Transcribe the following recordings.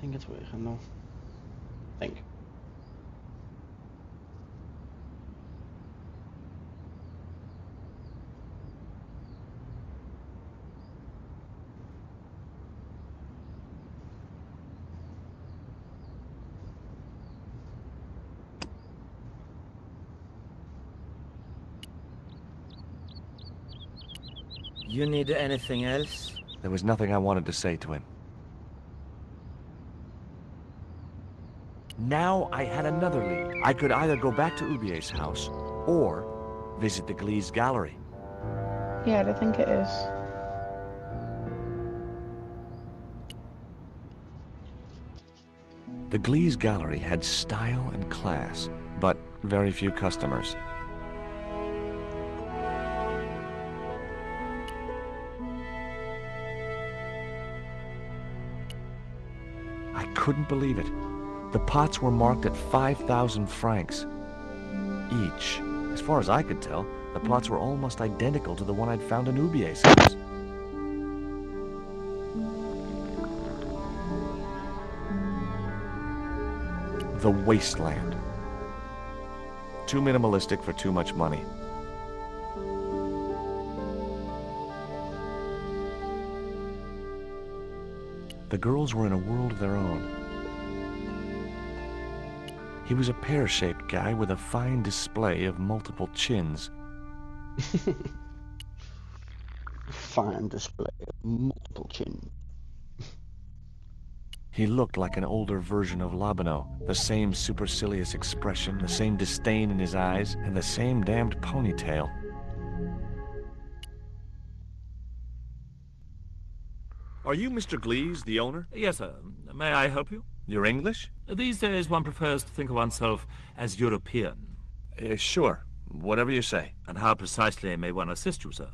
think it's working though. I think. You need anything else? There was nothing I wanted to say to him. Now I had another lead. I could either go back to Ubier's house or visit the Glee's gallery. Yeah, I think it is. The Glee's gallery had style and class, but very few customers. I couldn't believe it. The pots were marked at 5,000 francs each. As far as I could tell, the pots were almost identical to the one I'd found in Ubier's house. The wasteland. Too minimalistic for too much money. The girls were in a world of their own. He was a pear-shaped guy with a fine display of multiple chins. Fine display of multiple chin. He looked like an older version of Labano. The same supercilious expression, the same disdain in his eyes, and the same damned ponytail. Are you Mr. Glees, the owner? Yes, sir. May I help you? You're English? These days one prefers to think of oneself as European. Sure. Whatever you say. And how precisely may one assist you, sir?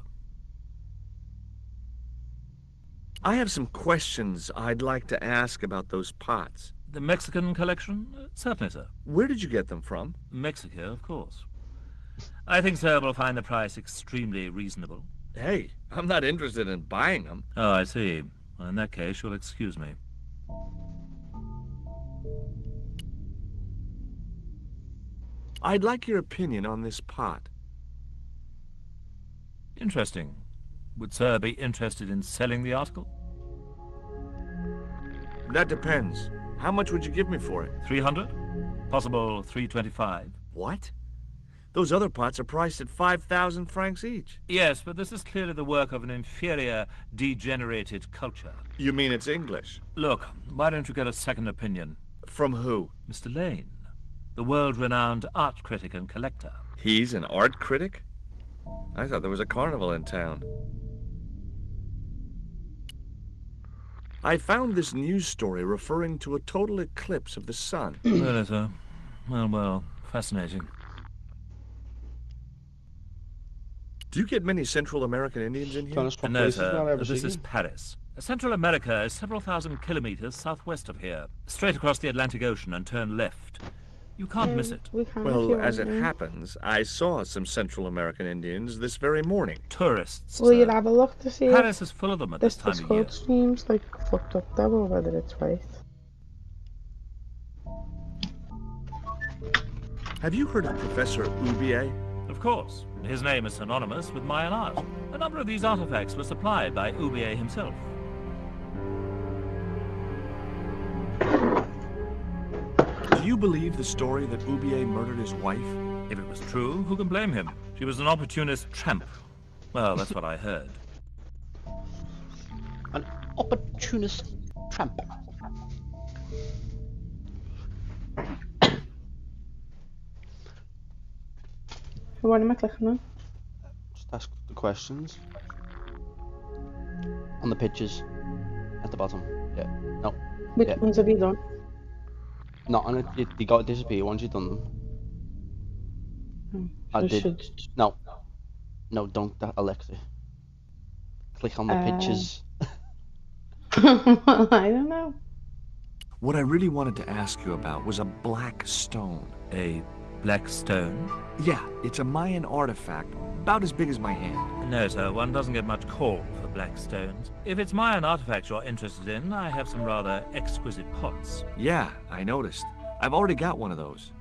I have some questions I'd like to ask about those pots. The Mexican collection? Certainly, sir. Where did you get them from? Mexico, of course. I think, sir, will find the price extremely reasonable. Hey, I'm not interested in buying them. Oh, I see. Well, in that case, you'll excuse me. I'd like your opinion on this pot. Interesting. Would sir be interested in selling the article? That depends. How much would you give me for it? 300? Possible 325? What? Those other pots are priced at 5,000 francs each. Yes, but this is clearly the work of an inferior, degenerated culture. You mean it's English? Look, why don't you get a second opinion? From who? Mr. Lane, the world-renowned art critic and collector. He's an art critic? I thought there was a carnival in town. I found this news story referring to a total eclipse of the sun. Really, sir? Well, fascinating. Do you get many Central American Indians in here? No, sir. This is Paris. Central America is several thousand kilometers southwest of here, straight across the Atlantic Ocean and turn left. You can't miss it. Well, as it happens, I saw some Central American Indians this very morning. Tourists. Will you have a look to see Paris is full of them at this time of year. This seems like fucked up though, or whether it's right. Have you heard of Professor Ubier? Of course. His name is synonymous with Mayan art. A number of these artifacts were supplied by Ubier himself. Do you believe the story that Ubier murdered his wife? If it was true, who can blame him? She was an opportunist tramp. Well, that's what I heard. An opportunist tramp. What am I clicking on? Just ask the questions. On the pictures. At the bottom. Yeah. No. Which Yeah. ones have you done? Not on it. They got to disappear once you've done them. I You did. should- No. No, don't, Alexa. Click on the pictures. I don't know. What I really wanted to ask you about was a black stone. A black stone? Yeah, it's a Mayan artifact, about as big as my hand. No, sir, one doesn't get much call for black stones. If it's Mayan artifacts you're interested in, I have some rather exquisite pots. Yeah, I noticed. I've already got one of those.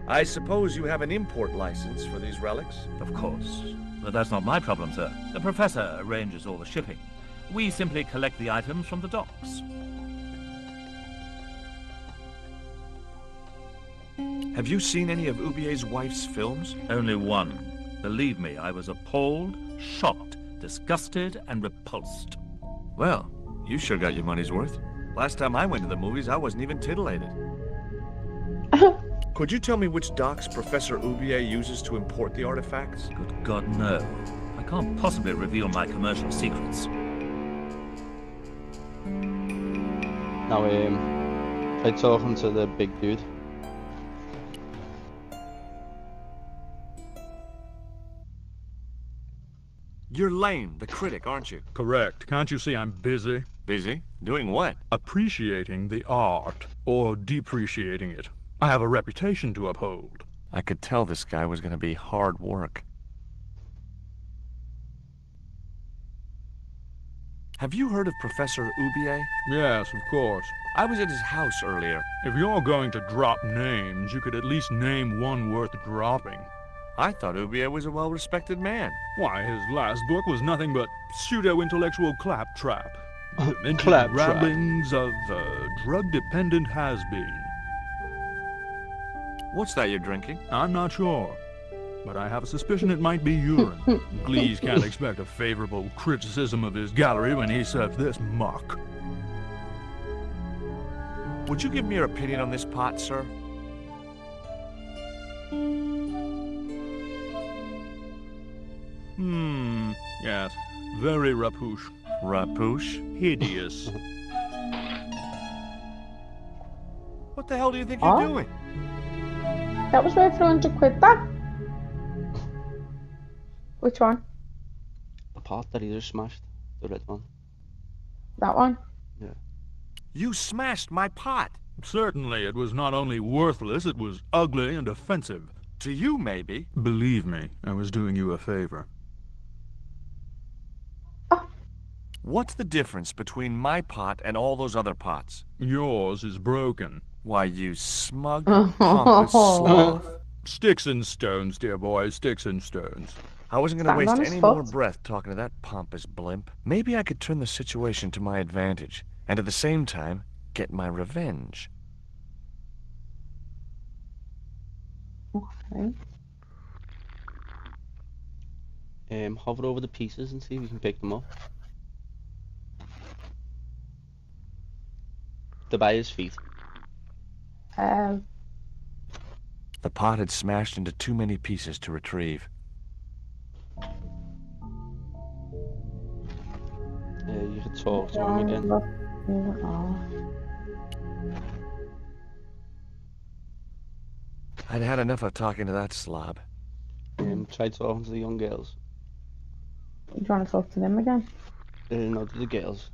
I suppose you have an import license for these relics? Of course. But that's not my problem, sir. The professor arranges all the shipping. We simply collect the items from the docks. Have you seen any of Ubier's wife's films? Only one. Believe me, I was appalled, shocked, disgusted, and repulsed. Well, you sure got your money's worth. Last time I went to the movies, I wasn't even titillated. Could you tell me which docks Professor Ubier uses to import the artifacts? Good God, no. I can't possibly reveal my commercial secrets. Now, try talking to the big dude. You're Lane, the critic, aren't you? Correct. Can't you see I'm busy? Busy? Doing what? Appreciating the art, or depreciating it. I have a reputation to uphold. I could tell this guy was going to be hard work. Have you heard of Professor Ubier? Yes, of course. I was at his house earlier. If you're going to drop names, you could at least name one worth dropping. I thought Ubier was a well-respected man. Why, his last book was nothing but pseudo-intellectual claptrap. Demented Claptrap. ramblings of a drug-dependent has-been. What's that you're drinking? I'm not sure, but I have a suspicion it might be urine. Glees can't expect a favorable criticism of his gallery when he serves this muck. Would you give me your opinion on this pot, sir? Yes. Very rapouche. Rapouche? Hideous. What the hell do you think you're doing? That was worth 300 quid, that. Which one? The pot that he just smashed. The red one. That one? Yeah. You smashed my pot. Certainly, it was not only worthless, it was ugly and offensive. To you, maybe. Believe me, I was doing you a favor. What's the difference between my pot and all those other pots? Yours is broken. Why, you smug, pompous sloth. Sticks and stones, dear boy, sticks and stones. I wasn't going to Stand on waste his any more foot. breath talking to that pompous blimp. Maybe I could turn the situation to my advantage, and at the same time, get my revenge. Okay. Hover over the pieces and see if you can pick them up. They're by his feet. The pot had smashed into too many pieces to retrieve. You could talk to him again. I'd had enough of talking to that slob. Try talking to the young girls. Do you want to talk to them again? No, to the girls.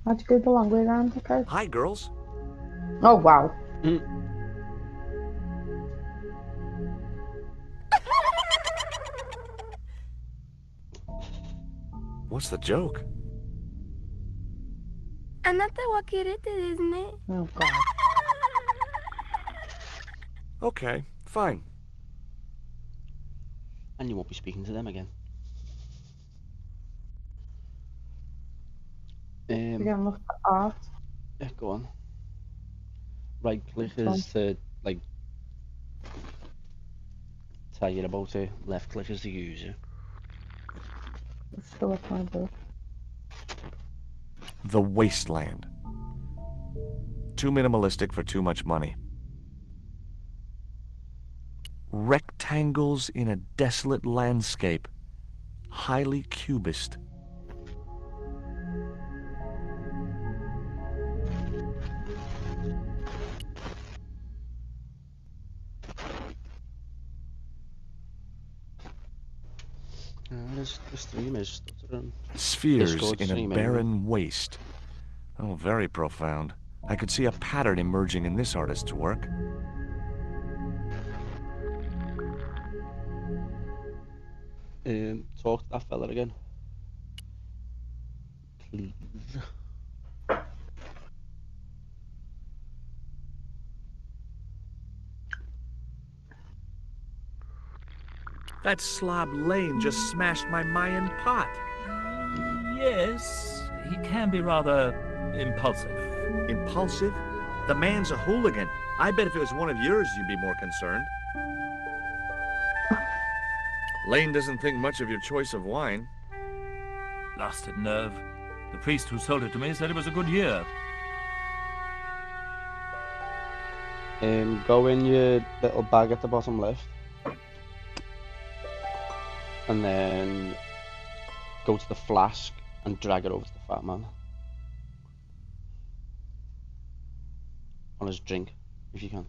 How'd you go the long way around, okay? Hi, girls. Oh, wow. What's the joke? あなたはキレてですね。 Oh, God. Okay, fine. And you won't be speaking to them again. We're going to look at art. Yeah, go on. Right click is to, like, tell you about it. Left click is to use it. Let's go up my book. The Wasteland. Too minimalistic for too much money. Rectangles in a desolate landscape. Highly cubist. This stream is Spheres Discord in a stream, barren waste. Oh, very profound. I could see a pattern emerging in this artist's work. Talk to that fella again. Please. That slob Lane just smashed my Mayan pot. Yes, he can be rather impulsive. Impulsive? The man's a hooligan. I bet if it was one of yours, you'd be more concerned. Lane doesn't think much of your choice of wine. Lasted nerve. The priest who sold it to me said it was a good year. Go in your little bag at the bottom left. And then go to the flask and drag it over to the fat man. On his drink, if you can.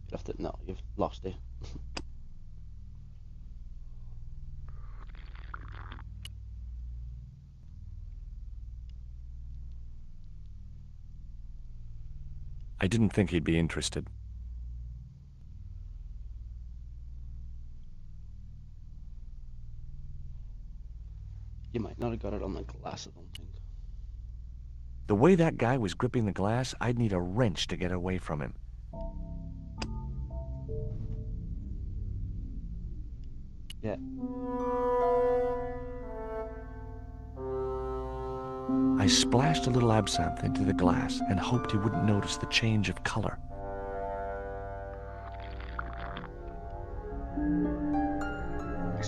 You have to, no, you've lost it. I didn't think he'd be interested. You might not have got it on the glass, I don't think. The way that guy was gripping the glass, I'd need a wrench to get away from him. Yeah. I splashed a little absinthe into the glass and hoped he wouldn't notice the change of color.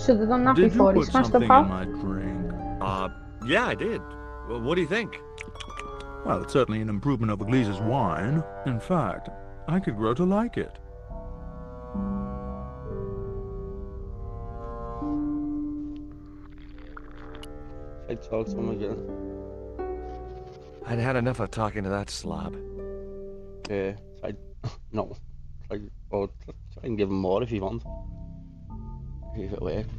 Should have done that Did before you he put smashed the something in pot. my drink? Yeah, I did. Well, what do you think? Well, it's certainly an improvement over Gleese's wine. In fact, I could grow to like it. I talk to him again. I'd had enough of talking to that slob. Yeah, no. Or try and give him more if you want. If it works.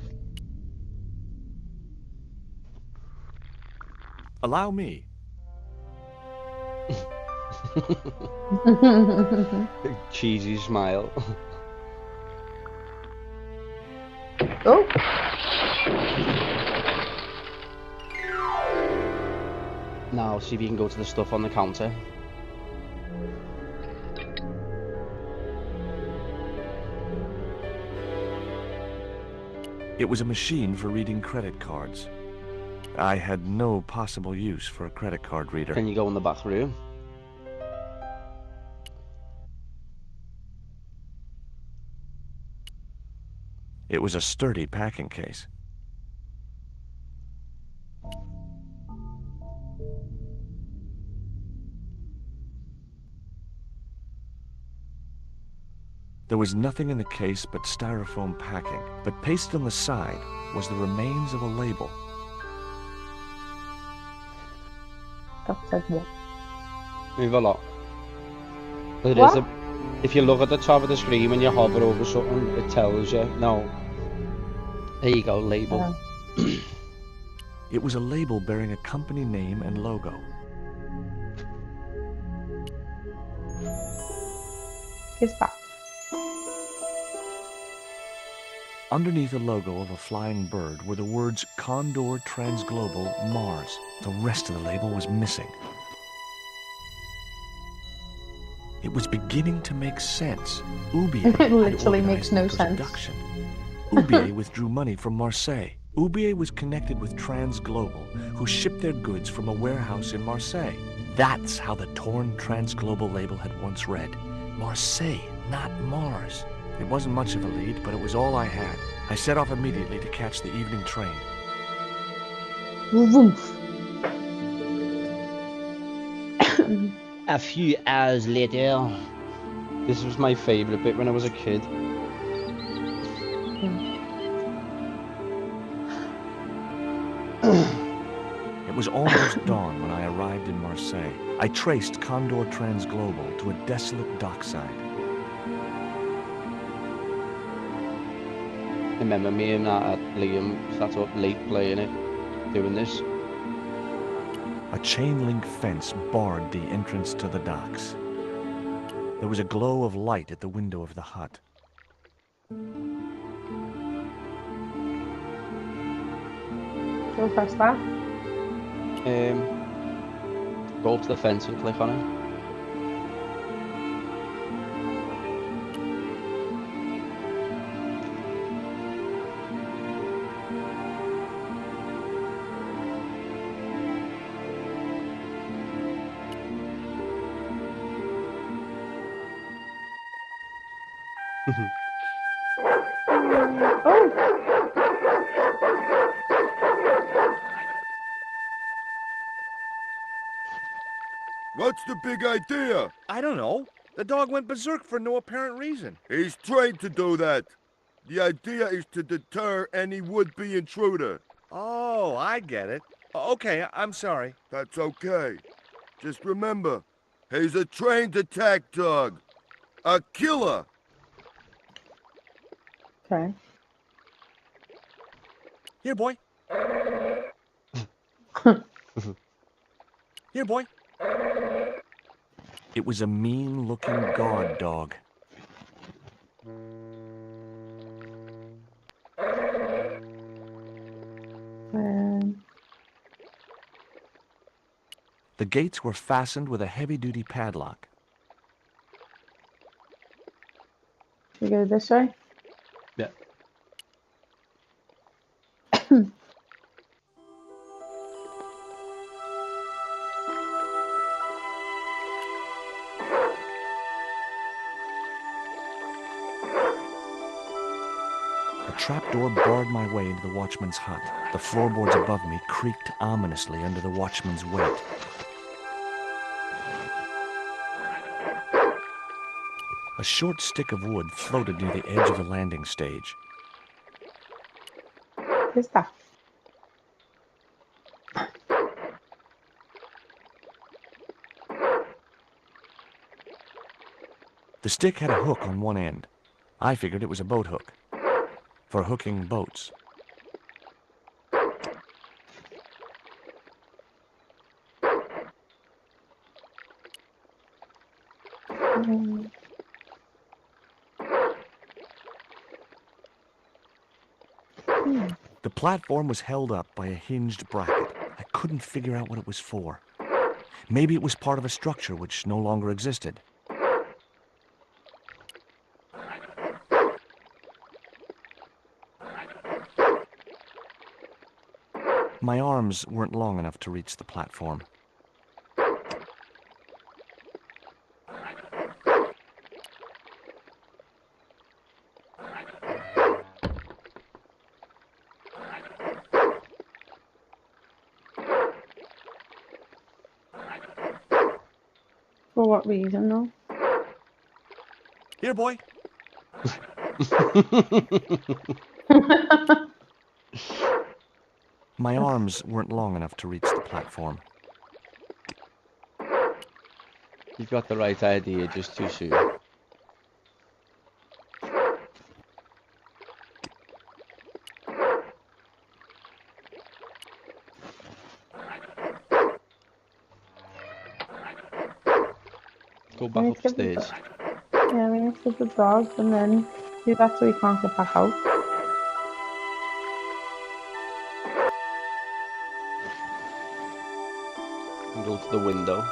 Allow me. Big cheesy smile. Oh, Now, see if you can go to the stuff on the counter. It was a machine for reading credit cards. I had no possible use for a credit card reader. Can you go in the back room? It was a sturdy packing case. There was nothing in the case but styrofoam packing, but pasted on the side was the remains of a label. that said what? Move a lot. There What? is a. If you look at the top of the screen when you hover over something, it tells you. No. There you go, label. It was a label bearing a company name and logo. Kiss back. Underneath the logo of a flying bird were the words Condor Transglobal Mars. The rest of the label was missing. It was beginning to make sense. Oubier It literally makes no sense. Production. Oubier withdrew money from Marseille. Oubier was connected with Transglobal, who shipped their goods from a warehouse in Marseille. That's how the torn Transglobal label had once read. Marseille, not Mars. It wasn't much of a lead, but it was all I had. I set off immediately to catch the evening train. Woof. A few hours later. This was my favourite bit when I was a kid. It was almost dawn when I arrived in Marseille. I traced Condor Transglobal to a desolate dockside. Remember me and Liam sat up late playing it, doing this. A chain-link fence barred the entrance to the docks. There was a glow of light at the window of the hut. Go press that. Go up to the fence and click on it. What's the big idea? I don't know. The dog went berserk for no apparent reason. He's trained to do that. The idea is to deter any would-be intruder. Oh, I get it. Okay, I'm sorry. That's okay. Just remember, he's a trained attack dog. A killer. Okay. Here, boy. Here, boy. It was a mean-looking guard dog. The gates were fastened with a heavy-duty padlock. Should we go this way? Yeah. A trapdoor barred my way into the watchman's hut. The floorboards above me creaked ominously under the watchman's weight. A short stick of wood floated near the edge of the landing stage. Who's that? The stick had a hook on one end. I figured it was a boat hook for hooking boats. The platform was held up by a hinged bracket. I couldn't figure out what it was for. Maybe it was part of a structure which no longer existed. My arms weren't long enough to reach the platform. For what reason, though? Here, boy. My arms weren't long enough to reach the platform. You've got the right idea just too soon. Go back upstairs. Yeah, we need to get the dog and then do that so we can't get back out. And go to the window.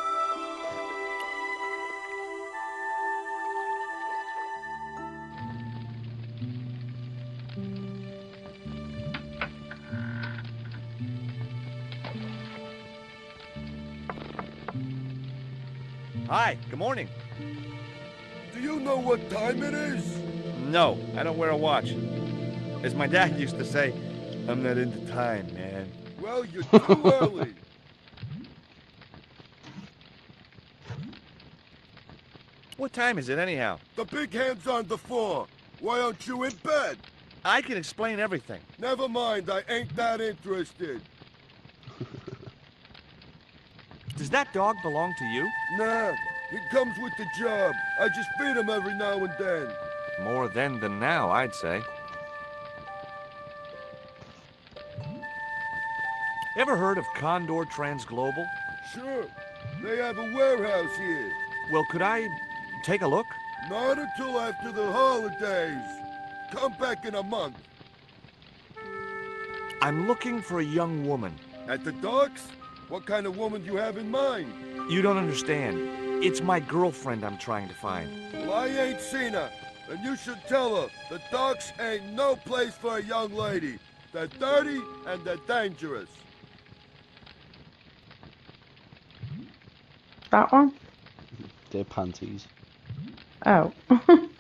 Hi, good morning. Do you know what time it is? No, I don't wear a watch. As my dad used to say, I'm not into time, man. Well, you're too early. What time is it anyhow? The big hand's on the floor. Why aren't you in bed? I can explain everything. Never mind, I ain't that interested. Does that dog belong to you? Nah, he comes with the job. I just feed him every now and then. More then than now, I'd say. Ever heard of Condor Transglobal? Sure. They have a warehouse here. Well, could I take a look? Not until after the holidays. Come back in a month. I'm looking for a young woman. At the docks? What kind of woman do you have in mind? You don't understand. It's my girlfriend I'm trying to find. Well, I ain't seen her. And you should tell her the docks ain't no place for a young lady. They're dirty and they're dangerous. That one? Their panties. Oh. If-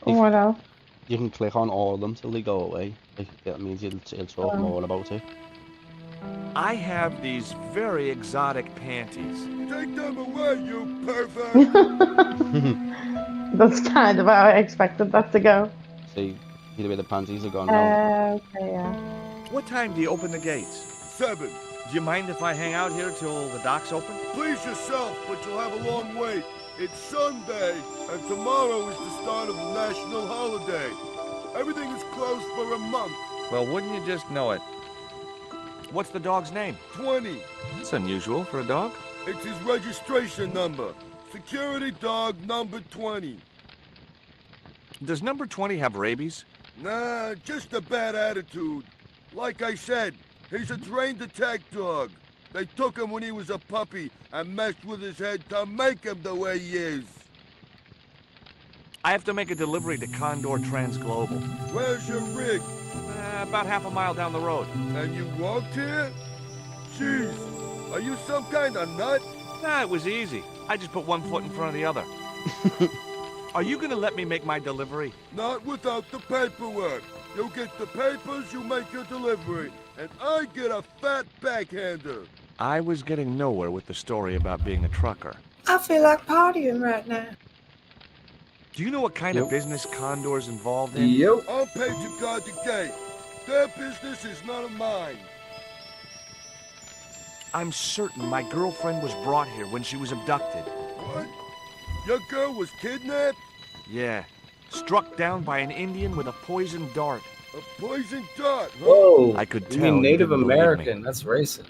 What else? You can click on all of them till they go away. Like, that means it'll talk more about it. I have these very exotic panties. Take them away, you pervert! That's kind of how I expected that to go. See the way the panties are gone now. Okay, yeah. What time do you open the gates? 7. Do you mind if I hang out here till the docks open? Please yourself, but you'll have a long wait. It's Sunday, and tomorrow is the start of the national holiday. Everything is closed for a month. Well, wouldn't you just know it? What's the dog's name? 20. That's unusual for a dog. It's his registration number. Security dog number 20. Does number 20 have rabies? Nah, just a bad attitude. Like I said, he's a trained attack dog. They took him when he was a puppy and messed with his head to make him the way he is. I have to make a delivery to Condor Transglobal. Where's your rig? About half a mile down the road. And you walked here? Jeez, are you some kind of nut? Nah, it was easy. I just put one foot in front of the other. Are you gonna let me make my delivery? Not without the paperwork. You get the papers, you make your delivery, and I get a fat backhander. I was getting nowhere with the story about being a trucker. I feel like partying right now. Do you know what kind of business Condor's involved in? Yep. I'm paid to guard the gate. Their business is none of mine. I'm certain my girlfriend was brought here when she was abducted. What? Your girl was kidnapped? Yeah. Struck down by an Indian with a poisoned dart. A poison dart, huh? Whoa. I could You tell. mean Native you didn't believe me. American? That's racist.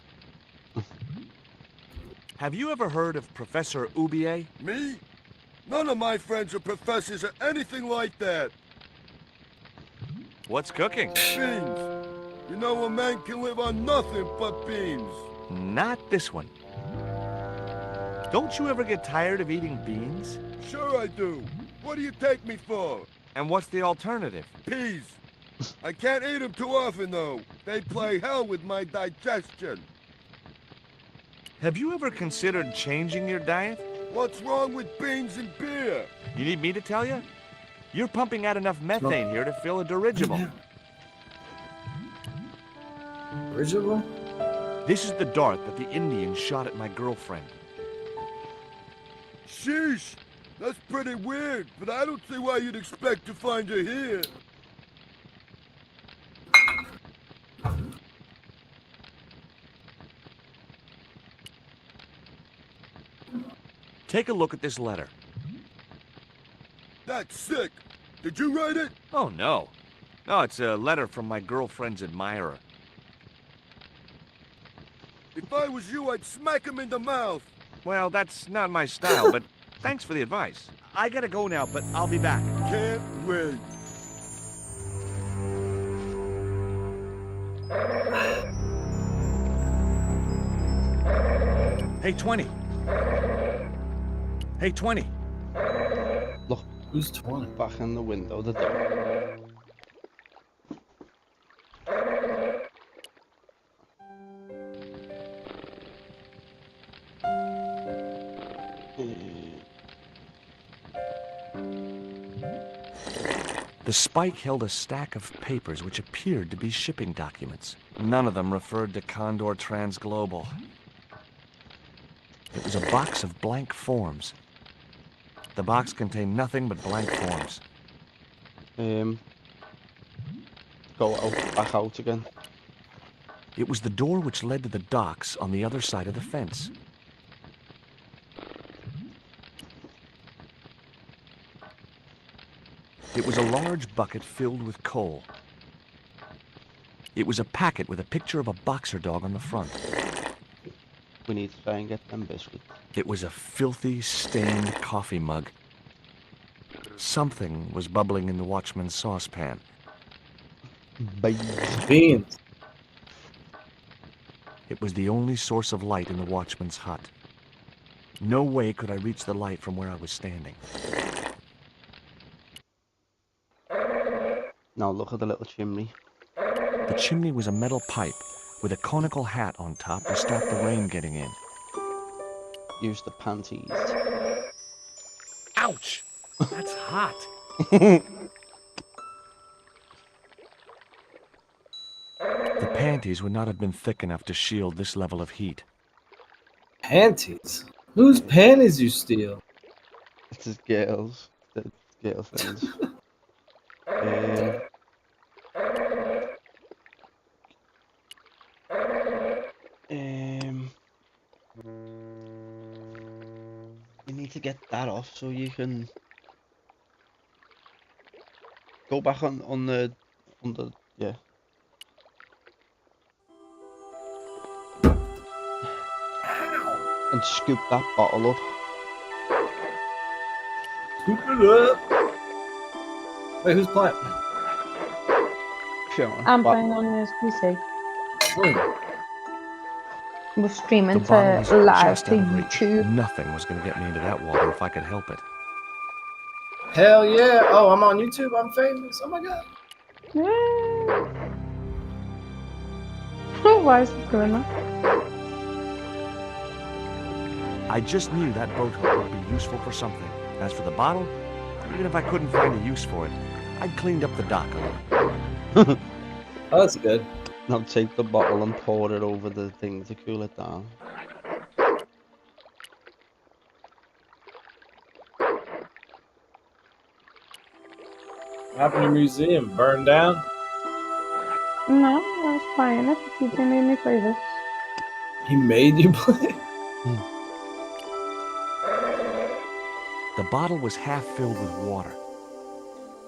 Have you ever heard of Professor Ubier? Me? None of my friends are professors or anything like that. What's cooking? Beans. You know a man can live on nothing but beans. Not this one. Don't you ever get tired of eating beans? Sure I do. What do you take me for? And what's the alternative? Peas. I can't eat them too often, though. They play hell with my digestion. Have you ever considered changing your diet? What's wrong with beans and beer? You need me to tell you? You're pumping out enough methane here to fill a dirigible. Dirigible? This is the dart that the Indians shot at my girlfriend. Sheesh. That's pretty weird, but I don't see why you'd expect to find her here. Take a look at this letter. That's sick. Did you write it? Oh, no. No, it's a letter from my girlfriend's admirer. If I was you, I'd smack him in the mouth. Well, that's not my style, but thanks for the advice. I gotta go now, but I'll be back. Can't wait. Hey, 20. Hey, 20. Look, Who's 20? back in the window, the door. The spike held a stack of papers which appeared to be shipping documents. None of them referred to Condor Transglobal. It was a box of blank forms. The box contained nothing but blank forms. Go out, back out again. It was the door which led to the docks on the other side of the fence. It was a large bucket filled with coal. It was a packet with a picture of a boxer dog on the front. We need to try and get them biscuits. It was a filthy, stained coffee mug. Something was bubbling in the watchman's saucepan. Beans. It was the only source of light in the watchman's hut. No way could I reach the light from where I was standing. Now look at the little chimney. The chimney was a metal pipe with a conical hat on top to stop the rain getting in. Use the panties. Ouch! That's hot. The panties would not have been thick enough to shield this level of heat. Panties? Whose panties you steal? It's his girls. The girl friends. You need to get that off so you can go back on the yeah. And scoop that bottle up. Scoop it up. Wait, who's playing? Sure. I'm playing on this PC. We're streaming The bottle was to live just to out of reach. YouTube. Nothing was going to get me into that water if I could help it. Hell yeah. Oh, I'm on YouTube. I'm famous. Oh my god. Yeah. Why is it doing that? I just knew that boat hook would be useful for something. As for the bottle, even if I couldn't find a use for it, I'd cleaned up the dock a little. Oh, that's good. Now take the bottle and pour it over the thing to cool it down. What happened to the museum? Burned down? No, I was playing it. The teacher made me play this. He made you play? The bottle was half filled with water.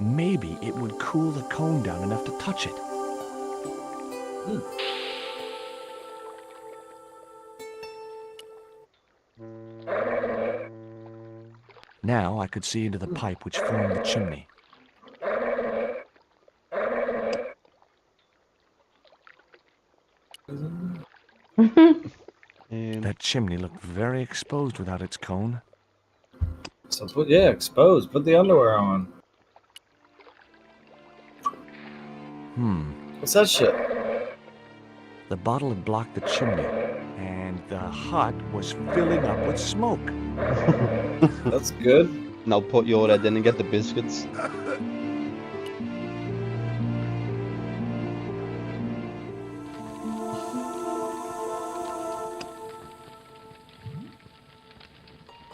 Maybe it would cool the cone down enough to touch it. Now I could see into the pipe which formed the chimney. That chimney looked very exposed without its cone. So yeah, exposed. Put the underwear on. What's that shit? The bottle had blocked the chimney, and the hut was filling up with smoke. That's good. Now put your head in and get the biscuits.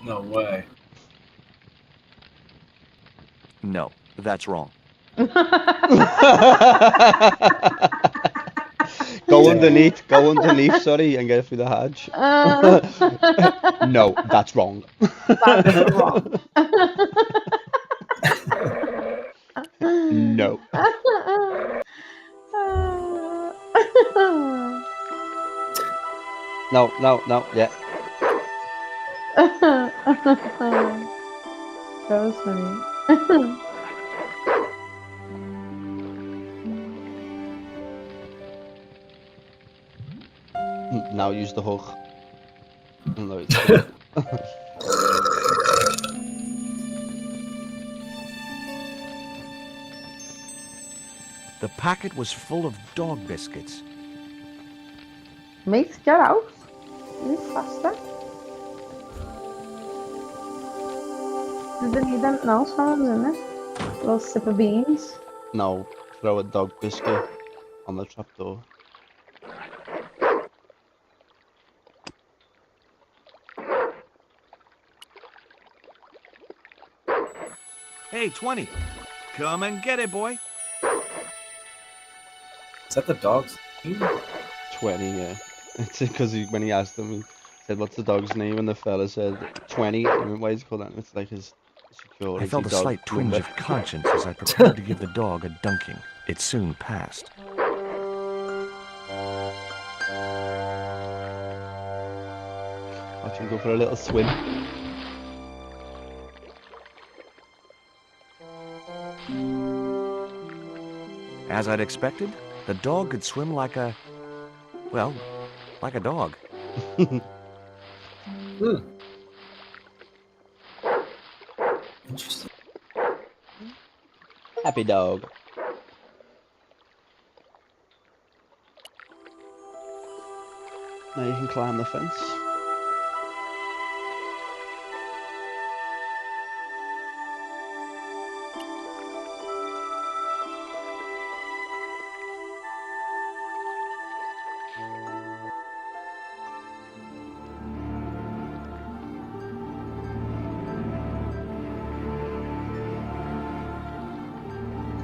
No way. No, that's wrong. Go underneath, sorry, and get through the hatch. No, that's wrong. That's wrong. No. No, yeah. That was funny. Now use the hook. No, The packet was full of dog biscuits. Mate, get out. Move faster. Did they need anything else while I was in there? A little sip of beans. no, throw a dog biscuit on the trapdoor. Hey, 20. Come and get it, boy. Is that the dog's name? 20, yeah. It's because when he asked him, he said, "What's the dog's name?" And the fella said 20. And why is he called that? It's like his security. I felt a dog slight twinge number. of conscience as I prepared to give the dog a dunking. It soon passed. and go for a little swim. As I'd expected, the dog could swim like a... well, like a dog. Interesting. Happy dog. Now you can climb the fence.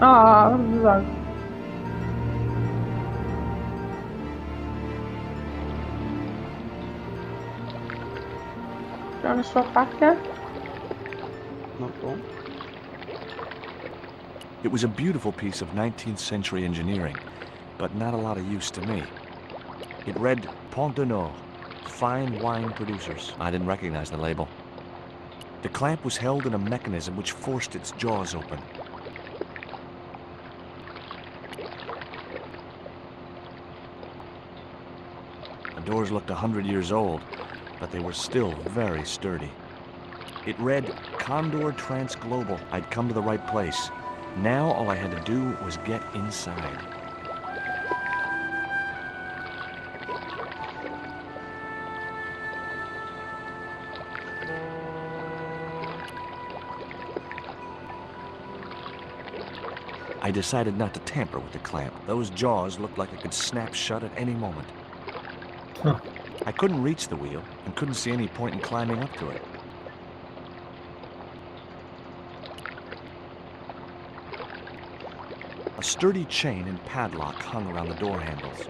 Aa, güzel. Do you want to swap back there? Not gone. It was a beautiful piece of 19th century engineering, but not a lot of use to me. It read Pont de Nord, fine wine producers. I didn't recognize the label. The clamp was held in a mechanism which forced its jaws open. The doors looked 100 years old, but they were still very sturdy. It read Condor Transglobal. I'd come to the right place. Now all I had to do was get inside. I decided not to tamper with the clamp. Those jaws looked like they could snap shut at any moment. Huh. I couldn't reach the wheel and couldn't see any point in climbing up to it. A sturdy chain and padlock hung around the door handles.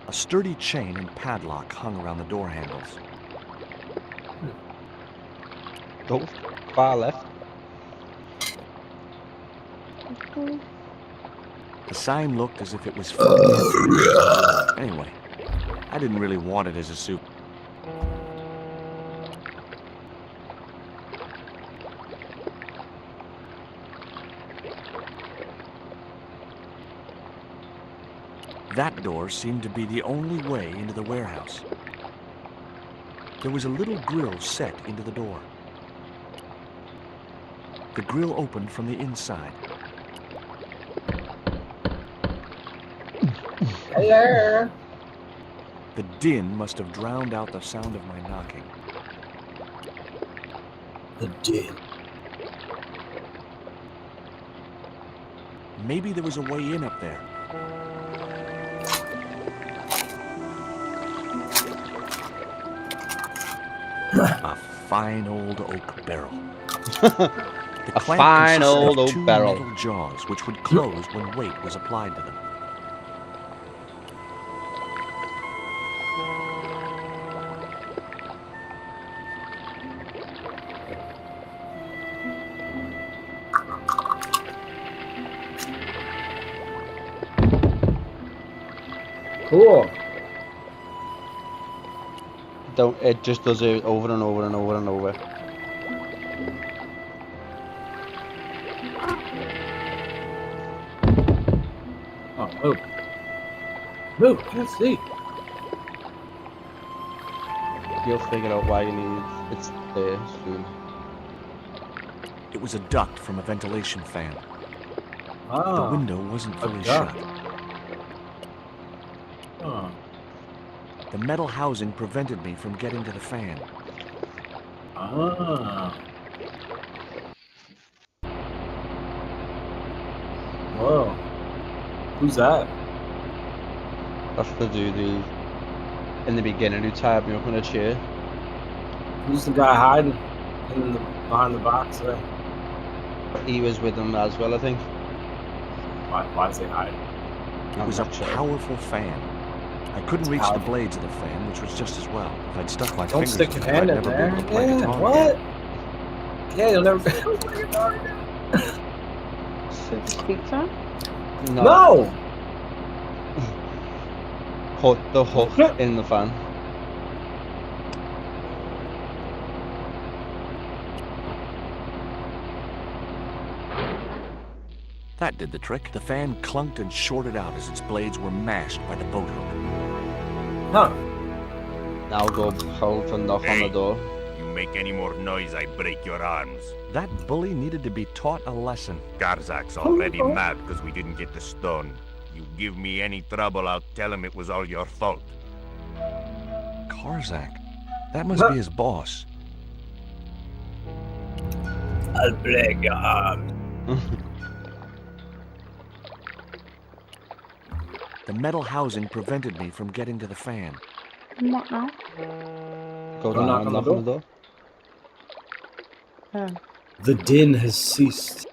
A sturdy chain and padlock hung around the door handles. Go far left. The sign looked as if it was for the entry. Anyway, I didn't really want it as a soup. That door seemed to be the only way into the warehouse. There was a little grill set into the door. The grill opened from the inside. Hello. The din must have drowned out the sound of my knocking. The din. Maybe there was a way in up there. A fine old oak barrel. The A clamp fine consisted old of oak two barrel. metal jaws, which would close when weight was applied to them. Cool. Don't. It just does it over and over and over and over. Oh, move. Move, can't see. You'll figure out why you need it's there soon. It was a duct from a ventilation fan. Ah. The window wasn't fully duct. shut. Oh. The metal housing prevented me from getting to the fan. Ah. Whoa. Who's that? That's the dude who, in the beginning, who tied me up in a chair. Who's the guy hiding in the, behind the box there? He was with them as well, I think. Why is he hiding? It was a powerful fan. I couldn't reach the blades of the fan, which was just as well. If I'd stuck my Don't fingers stick in your it, hand I'd in never be there. able to play Yeah, guitar what? again. Yeah, you'll never. Super pizza? No! Put the hook in the fan. That did the trick. The fan clunked and shorted out as its blades were mashed by the boat hook. Huh. Now go hold to knock on the door. You make any more noise, I break your arms. That bully needed to be taught a lesson. Garzak's already mad because we didn't get the stone. You give me any trouble, I'll tell him it was all your fault. Karzak? That must be his boss. I'll break your arms. The metal housing prevented me from getting to the fan. What now? Go down and knock on the door. The din has ceased.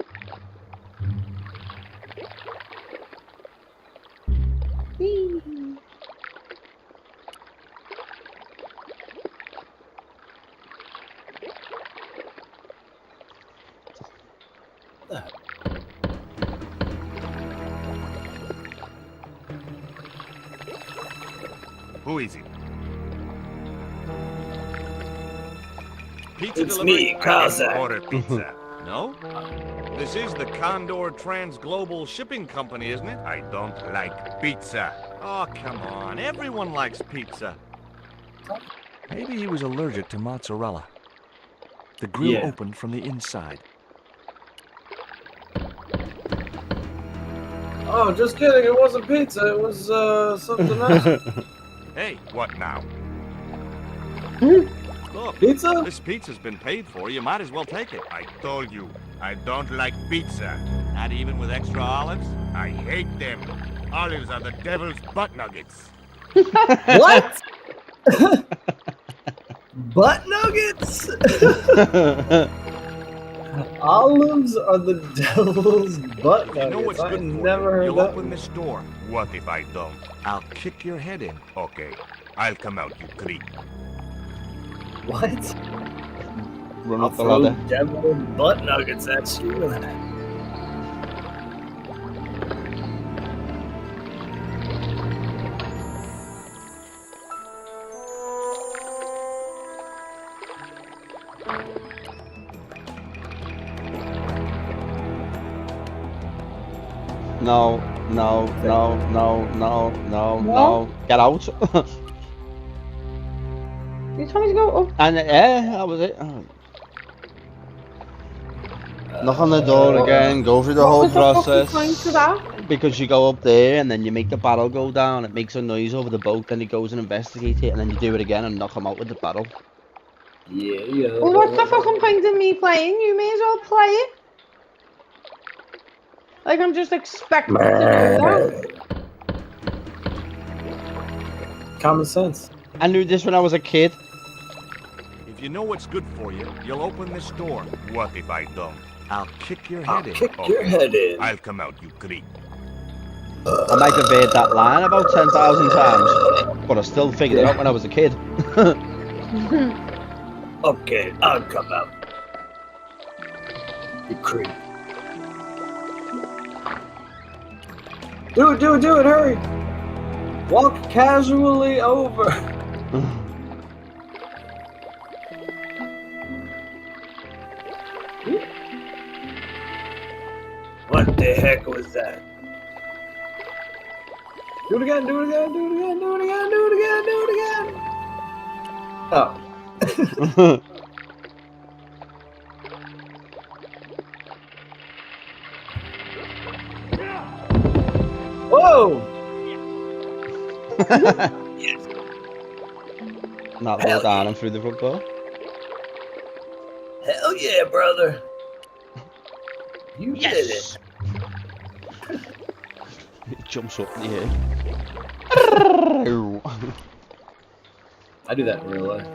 Who is it? Pizza It's delivery? me, Karzak. Order pizza. No? This is the Condor Trans Global Shipping Company, isn't it? I don't like pizza. Oh, come on. Everyone likes pizza. Maybe he was allergic to mozzarella. The grill Yeah. opened from the inside. Oh, just kidding. It wasn't pizza. It was something else. Hey, What now? look. Pizza? This pizza's been paid for. You might as well take it. I told you, I don't like pizza. Not even with extra olives? I hate them. Olives are the devil's butt nuggets. What? Butt nuggets? Olives are the devil's butt You know nuggets. what's I good for never you. heard You'll that. open this door. What if I don't? I'll kick your head in. Okay, I'll come out, you creep. What? Run I'll up the throw ladder. devil butt nuggets at you. No, no, no, no, no, no, no. Get out. You told me to go up. And yeah, that was it. Knock on the door again, go through the whole What was the fucking process. point to that? Because you go up there and then you make the barrel go down, it makes a noise over the boat, then he goes and investigates it, and then you do it again and knock him out with the barrel. Yeah. Well, what's the fucking point of me playing? You may as well play it. Like, I'm just expecting to do that. Common sense. I knew this when I was a kid. If you know what's good for you, you'll open this door. What if I don't? I'll kick your I'll head in. kick your head in. I'll come out, you creep. I might have heard that line about 10,000 times, but I still figured it out when I was a kid. Okay, I'll come out. You creep. Do it, hurry! Walk casually over. What the heck was that? Do it again, do it again, do it again, do it again, do it again, do it again! Oh. Whoa! Not go down and through the front door. Hell yeah, brother! You did it. It jumps up in the air. I do that in real life.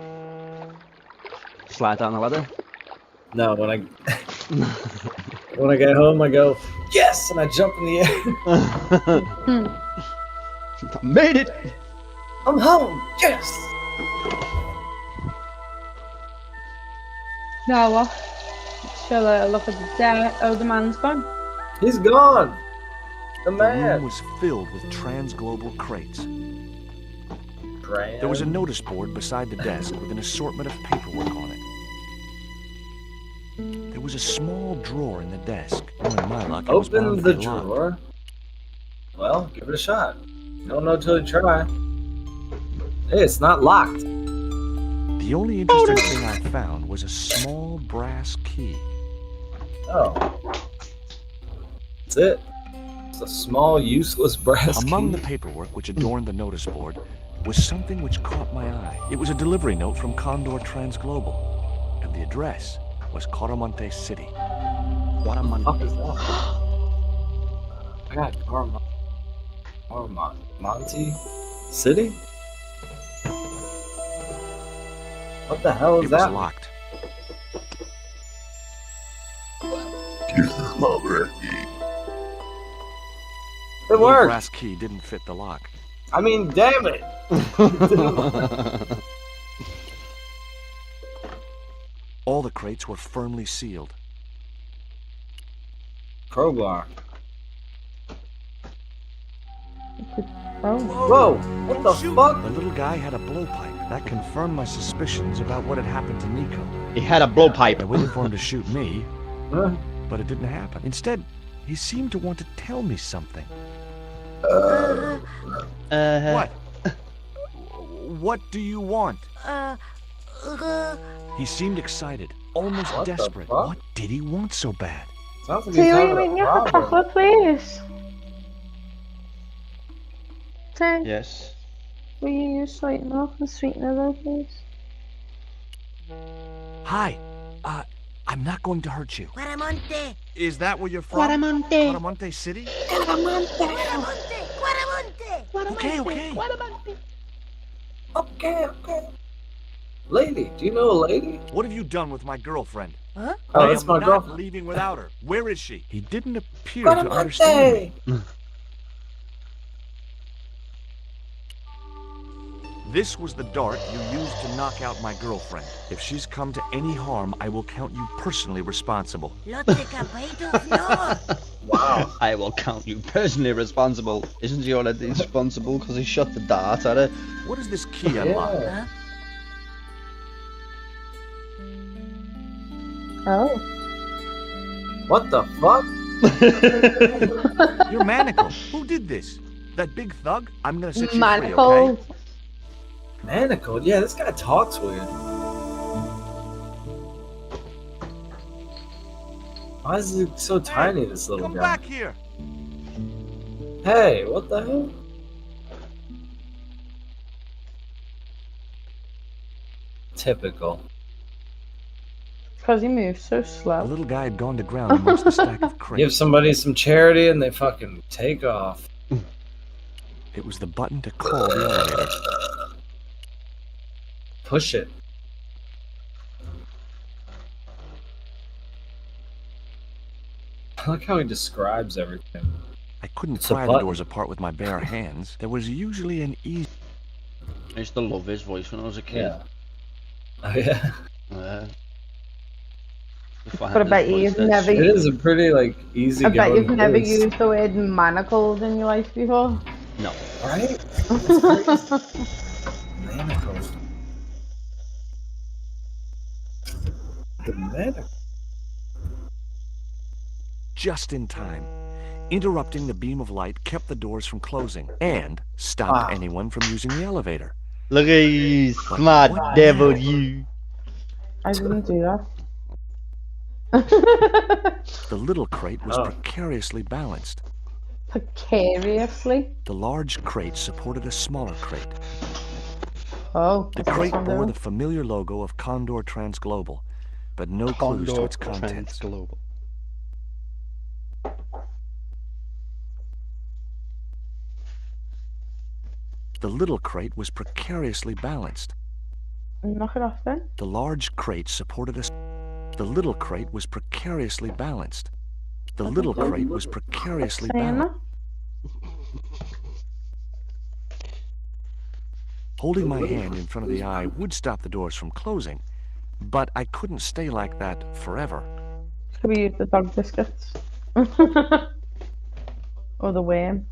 Slide down the ladder. No, when I when I get home, I go yes, and I jump in the air. I made it! I'm home. Yes. Now what? Shall I look at the desk? Oh, the man's gone. He's gone. The The room man. was filled with transglobal crates. Brand. There was a notice board beside the desk with an assortment of paperwork on it. There was a small drawer in the desk. Knowing my luck, it was bound Open to the be locked. drawer. Well, give it a shot. You don't know till you try. Hey, it's not locked. The only interesting thing I found was a small brass key. Oh. That's it. It's a small, useless brass Among key. the paperwork which adorned the notice board was something which caught my eye. It was a delivery note from Condor Transglobal, and the address was Caramonte City. What the fuck is that? I got Monty City? What the hell is It was that? locked. It The worked. brass key didn't fit the lock. I mean, damn it. All the crates were firmly sealed. Crowbar. Oh. Whoa! What the fuck? The little guy had a blowpipe. That confirmed my suspicions about what had happened to Nico. He had a blowpipe. I waited for him to shoot me, Huh? but it didn't happen. Instead, he seemed to want to tell me something. What? What do you want? He seemed excited, almost What the desperate. fuck? What did he want so bad? Sounds like Do he's you having eat a me for problem. chocolate, please? Say, Yes. will you use sweetener and sweetener though, please? Hi, I'm not going to hurt you. Guaramonte. Is that where you're from? Guaramonte. Caramonte City? Guaramonte. Guaramonte. Okay, okay. Okay. Lady, do you know a lady? What have you done with my girlfriend? Huh? Oh, I that's am my not girlfriend. leaving without her. Where is she? He didn't appear to understand me. This was the dart you used to knock out my girlfriend. If she's come to any harm, I will count you personally responsible. Lotte capaitos, no. Wow. I will count you personally responsible. Isn't he already responsible because he shot the dart at her? What does this key unlock? Yeah. Oh. What the fuck? You're manacled. Who did this? That big thug? I'm gonna set you free, Manacled. okay? Manacled? Yeah, this guy talks weird. Why is he so tiny, this little Come guy? back here. Hey, what the hell? Typical. Because he moves so The slow. little guy had gone to ground amongst a stack of crates. Give somebody some charity and they fucking take off. It was the button to call the elevator. Push it. I like how he describes everything. I couldn't It's a pry the button. doors apart with my bare hands. There was usually an easy... I used to love his voice when I was a kid. Yeah. Oh yeah. But I bet you've never It is a pretty like easy I bet going you've never voice. used the word manacled in your life before. No. Right? Manacles. The manacle. just in time. Interrupting the beam of light kept the doors from closing and stopped anyone from using the elevator. Look at you, But smart what devil, now? you. I didn't do that. The little crate was Oh. precariously balanced. Precariously. The large crate supported a smaller crate. Oh, The what's crate this one bore doing? the familiar logo of Condor Transglobal, but no clues to its contents. Global. The little crate was precariously balanced. Knock it off then. The large crate supported a... The little crate was precariously balanced. The little crate was precariously Saying balanced. that? Holding my hand in front of the eye would stop the doors from closing, but I couldn't stay like that forever. Could we use the dog biscuits? Or the worm?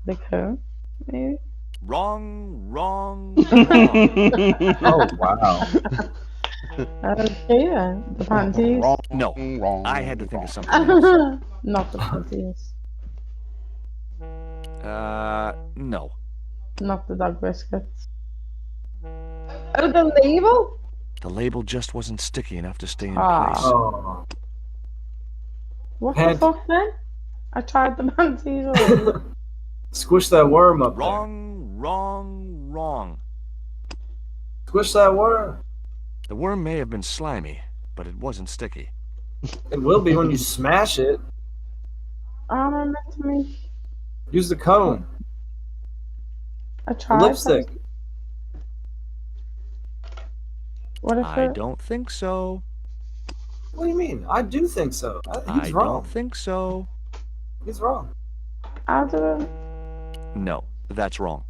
The cone, maybe? Wrong, wrong, wrong. Oh, wow. Okay then. The panties. No, Wrong. I had to think of something else. Not the panties. No. Not the dog biscuits. Oh, the label? The label just wasn't sticky enough to stay in Ah. place. Oh. What Pant- the fuck then? I tried the panties already. Squish that worm up there. Wrong, wrong, wrong. Squish that worm. The worm may have been slimy, but it wasn't sticky. It will be when you smash it. I meant to make. Use the cone. I The tried. lipstick. What if I it... don't think so. What do you mean? I do think so. He's I wrong. don't think so. He's wrong. How did it... No, that's wrong.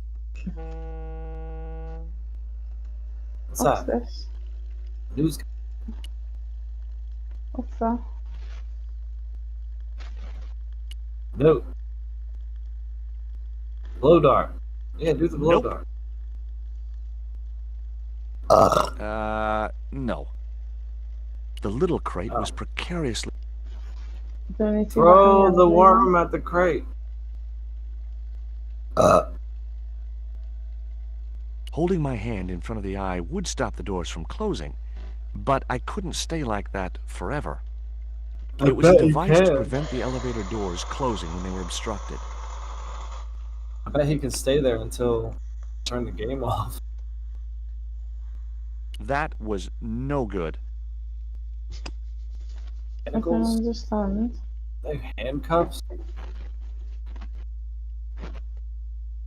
What's What's that? this? News. What's that? No. Blow dart. Yeah, do the blow Nope. dart. No. The little crate was precariously... Do I need to Throw back in the elevator? worm at the crate. Holding my hand in front of the eye would stop the doors from closing, but I couldn't stay like that forever. It was a device to prevent the elevator doors closing when they were obstructed. I bet he can stay there until turn the game off. That was no good. I don't Tentacles? understand. They have handcuffs?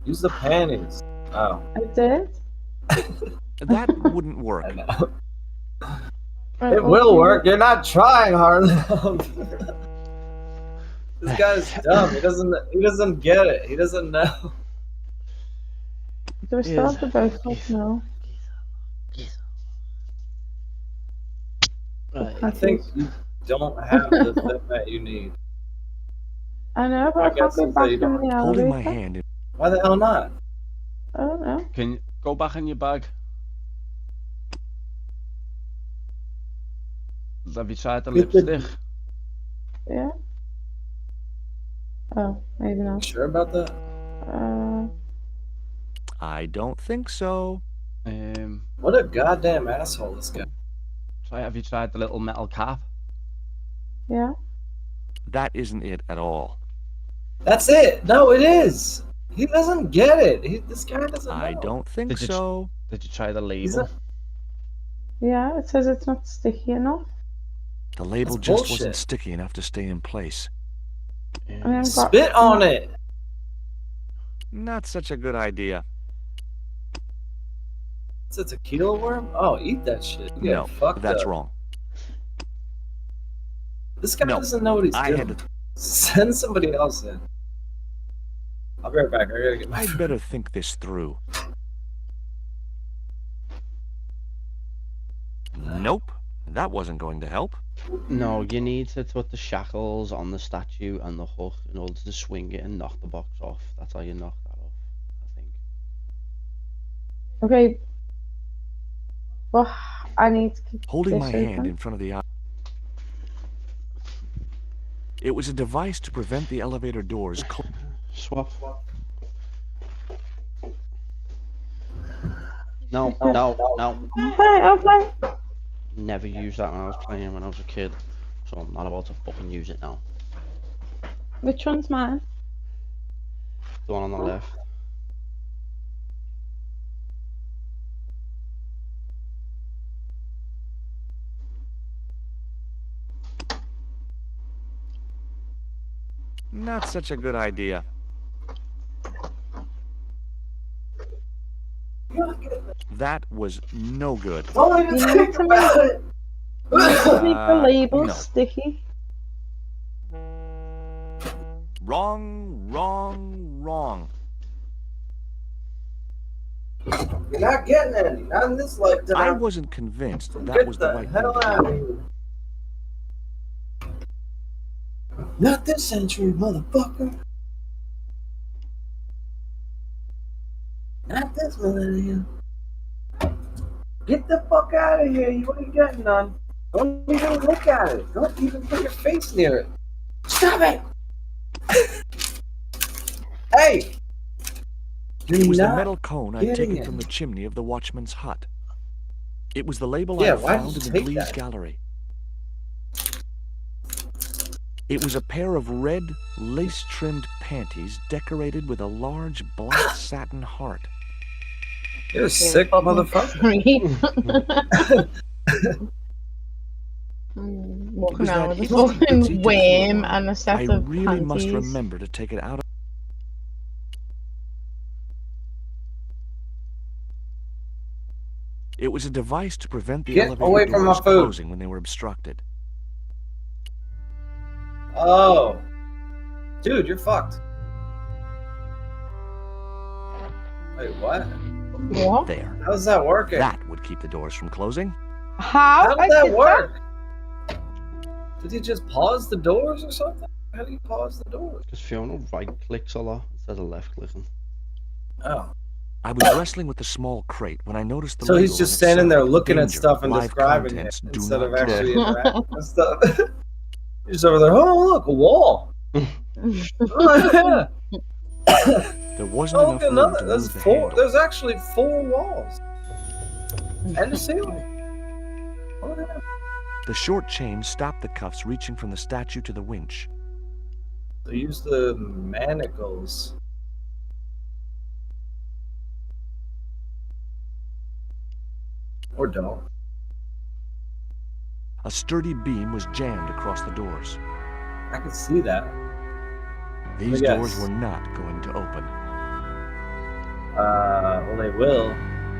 Use the panties. Oh, I did? That wouldn't work. I know. Right, It well, will you- work. You're not trying hard enough. This guy's dumb. He doesn't get it. He doesn't know. Do we still have the bracelet? No. Right. I think you don't have the thing that you need. I know, but I I can't guess go so back you in don't- the Holding my elevator. hand in... Why the hell not? I don't know. Can you go back in your bag? Have you tried the lipstick? Yeah? Oh, maybe You not. sure about that? I don't think so. What a goddamn asshole this guy. Have you tried the little metal cap? Yeah? That isn't it at all. That's it. No, it is. He doesn't get it. This guy doesn't know. I don't think Did you so. Did you try the He's label? Yeah, it says it's not sticky enough. The label That's just bullshit. wasn't sticky enough to stay in place. I haven't got... Spit on it. Not such a good idea. It's a tequila worm? Oh, eat that shit. You No, get fucked that's up. wrong. This guy No, doesn't know what he's I doing. had to... Send somebody else in. I'll be right back. I gotta get my I'd food. better think this through. Nope, that wasn't going to help. No, you need to put the shackles on the statue and the hook in order to swing it and knock the box off. That's how you knock that off, I think. Okay. Well, I need to keep Holding this my hand open. in front of the eye. It was a device to prevent the elevator doors Swap. No, no, no. Okay. Never used that when I was playing when I was a kid. So I'm not about to fucking use it now. Which one's mine? The one on the left. Not such a good idea. That was no good. Don't even You think need to about make, it. you need to make the label no. sticky. Wrong, wrong, wrong. You're not getting any. Not in this lifetime. I wasn't convinced that Get was the the right hell thing to out of do. here. Not this century, motherfucker. Not this millennium. Get the fuck out of here. You ain't getting none. Don't even look at it. Don't even put your face near it. Stop it! Hey! It was the not metal cone I'd getting taken from the it. chimney of the watchman's hut. It was the label Yeah, I'd why found did in you the take Glee's that? gallery. It was a pair of red, lace-trimmed panties decorated with a large black satin heart. You're a sick motherfucker. Walking was around that with a itchy, fucking bitsy worm tattoo and a I set of really must panties. remember to take it out of... It was a device to prevent the Get elevator away from my doors food. closing when they were obstructed. Oh. Dude, you're fucked. Wait, what? What? There. How's that working? That would keep the doors from closing. How did that work? Did he just pause the doors or something? How do you pause the doors? Because Fiona right clicks a lot instead of left clicking. Oh. I was wrestling with the small crate when I noticed the So label he's just on its standing there side. looking at Danger, stuff and live describing it contents, do instead not of actually drive. interacting with stuff. He's just over there, oh, look, a wall. Oh, There wasn't oh, enough look, room another. to There's move the four. handle. There's actually 4 walls. And a ceiling. Oh, yeah. The short chain stopped the cuffs reaching from the statue to the winch. They use the manacles. Or don't. A sturdy beam was jammed across the doors. I can see that. These Yes. doors were not going to open. Well, they will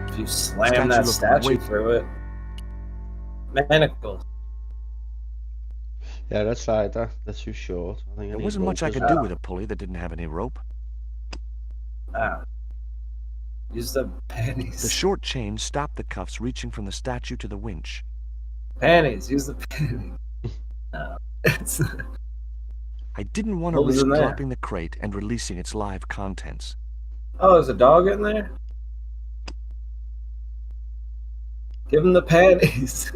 if you slam Statue that looked statue way- through it. Manacles. Yeah, that's right. That's too short. I think I There need wasn't much I rope as could do well. with a pulley that didn't have any rope. Ah. Use the panties. The short chain stopped the cuffs reaching from the statue to the winch. Panties. Use the panties. No. It's... I didn't want to What was risk in there? dropping the crate and releasing its live contents. Oh, there's a dog in there? Give him the panties.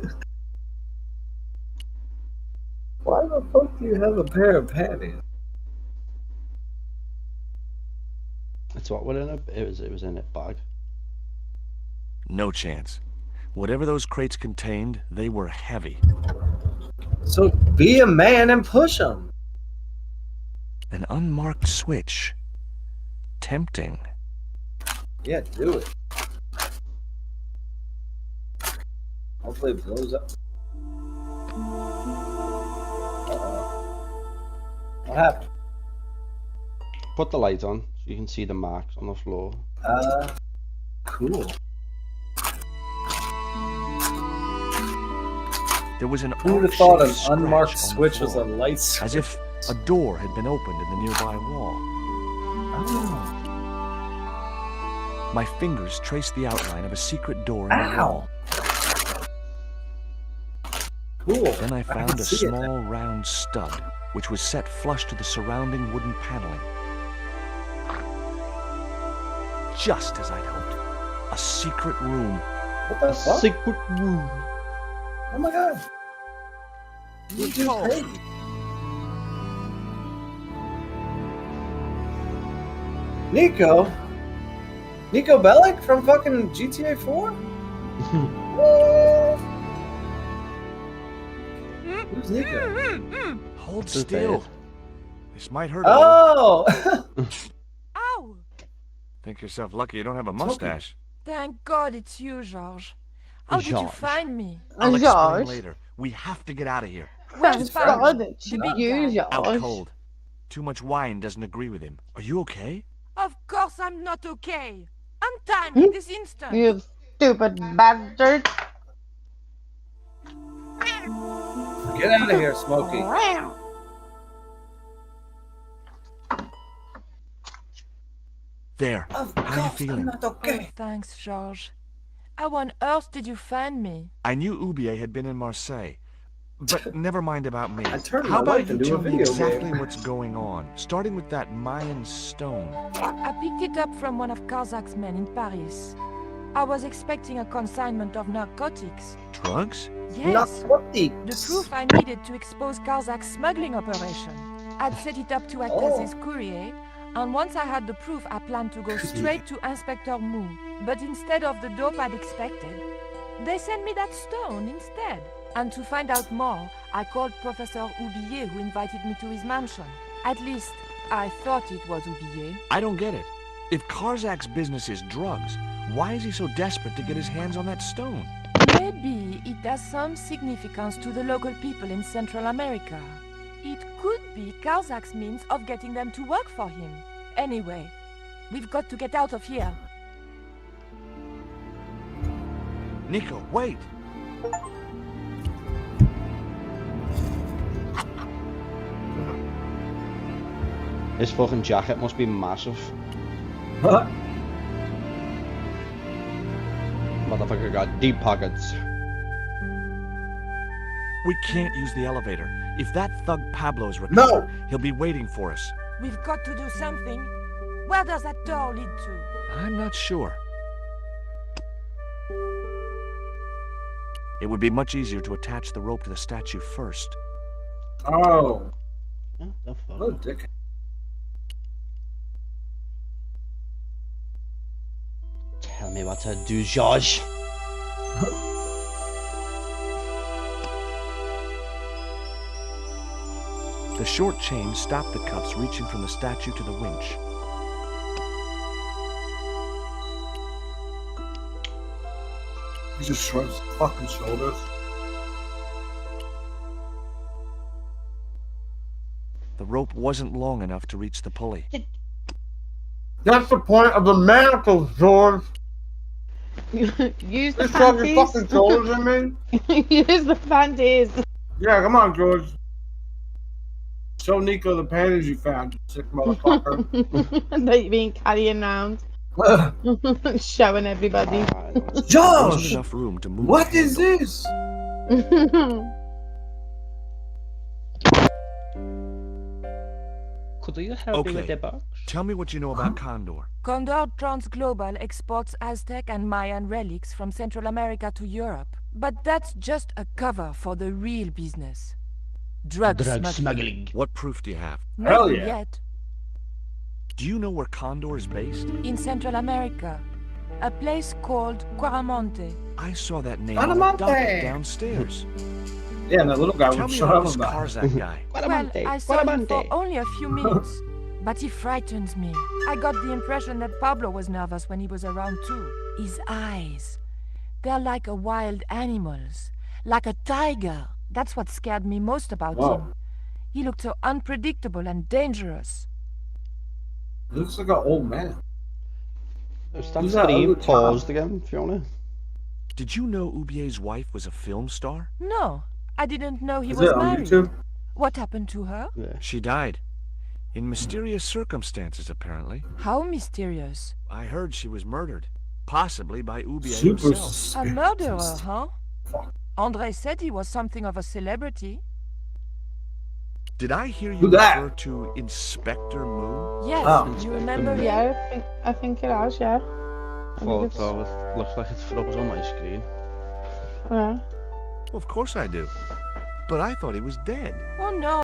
Why the fuck do you have a pair of panties? It's what were in it. It was in a bag. No chance. Whatever those crates contained, they were heavy. So be a man and push them. An unmarked switch. Tempting. Yeah, do it. Hopefully it blows up. What happened? Put the light on so you can see the marks on the floor. Cool. There was an Who would have thought an arc-shaped unmarked scratch on the switch was a floor, light switch? as if a door had been opened in the nearby wall. Oh. My fingers traced the outline of a secret door in the Ow. wall. Cool. Then I can found a see it now. small round stud, which was set flush to the surrounding wooden paneling. Just as I'd hoped. A secret room. What the fuck? Secret room. Oh my god. You just paid. Nico? Nico Bellic from fucking GTA 4? Who's Nico? Hold This is still. bad. This might hurt a little. Oh! Ow! Think yourself lucky you don't have a mustache. Thank God it's you, George. How did you George. find me? I'll explain George. later. We have to get out of here. Thank found God me? it's The big you, guy. Out George. cold. Too much wine doesn't agree with him. Are you okay? Of course I'm not okay. Untie me this instant. You stupid bastard. Get out of here, Smokey. There. Of How are you course, I'm feeling? not Oh, okay. thanks, George. How on earth did you find me? I knew Ubier had been in Marseille. But never mind about me. I turned How my about life you into a tell me video exactly game. what's going on, starting with that Mayan stone. I picked it up from one of Karzak's men in Paris. I was expecting a consignment of narcotics. Drugs? Yes, Narcotics. the proof I needed to expose Karzak's smuggling operation. I'd set it up to act as his courier, and once I had the proof, I planned to go straight to Inspector Mou. But instead of the dope I'd expected, they sent me that stone instead. And to find out more, I called Professor Oublier, who invited me to his mansion. At least, I thought it was Oublier. I don't get it. If Karzak's business is drugs, why is he so desperate to get his hands on that stone? Maybe it has some significance to the local people in Central America. It could be Karzak's means of getting them to work for him. Anyway, we've got to get out of here. Nico, wait! His fucking jacket must be massive. Motherfucker got deep pockets. We can't use the elevator. If that thug Pablo's recovered, he'll be waiting for us. We've got to do something. Where does that door lead to? I'm not sure. It would be much easier to attach the rope to the statue first. Oh. What the fuck? Oh, dick. Tell me what to do, George. The short chain stopped the cuffs reaching from the statue to the winch. He just shrugs his fucking shoulders. The rope wasn't long enough to reach the pulley. That's the point of the manacles, George. Use the Just shrug your panties. fucking shoulders at me. Use the panties. Yeah, come on, George. Show Nico the panties you found, you sick motherfucker. That you've been carrying around. Showing everybody. There wasn't Josh! enough room to move. What the is handle. this? Could you help me with Okay, the box? tell me what you know about Condor. Condor Transglobal exports Aztec and Mayan relics from Central America to Europe. But that's just a cover for the real business. Drug smuggling. What proof do you have? Hell Nothing yeah. yet. Do you know where Condor is based? In Central America, a place called Quaramonte. I saw that name Quaramonte. on the docket downstairs. Yeah, and that little guy Tell would me shut about up this about it. Karzak guy. Well, I saw him for only a few minutes, but he frightens me. I got the impression that Pablo was nervous when he was around too. His eyes, they're like a wild animal's, like a tiger. That's what scared me most about Wow. him. He looked so unpredictable and dangerous. He looks like an old man. Is that Who's that stream other paused again, Fiona? Did you know Ubier's wife was a film star? No, I didn't know he Is was it on married. YouTube? What happened to her? Yeah. She died. In mysterious circumstances, apparently. How mysterious. I heard she was murdered. Possibly by Ubier Super himself. A suspicious. murderer, huh? Fuck. Andre said he was something of a celebrity. Did I hear you Who that? refer to Inspector Moon? Yes, Oh. you remember him? Yeah, I think it has, yeah. I think it's- Photo, it looks like it's frozen on my screen. yeah. Well, of course I do. But I thought he was dead. Oh no,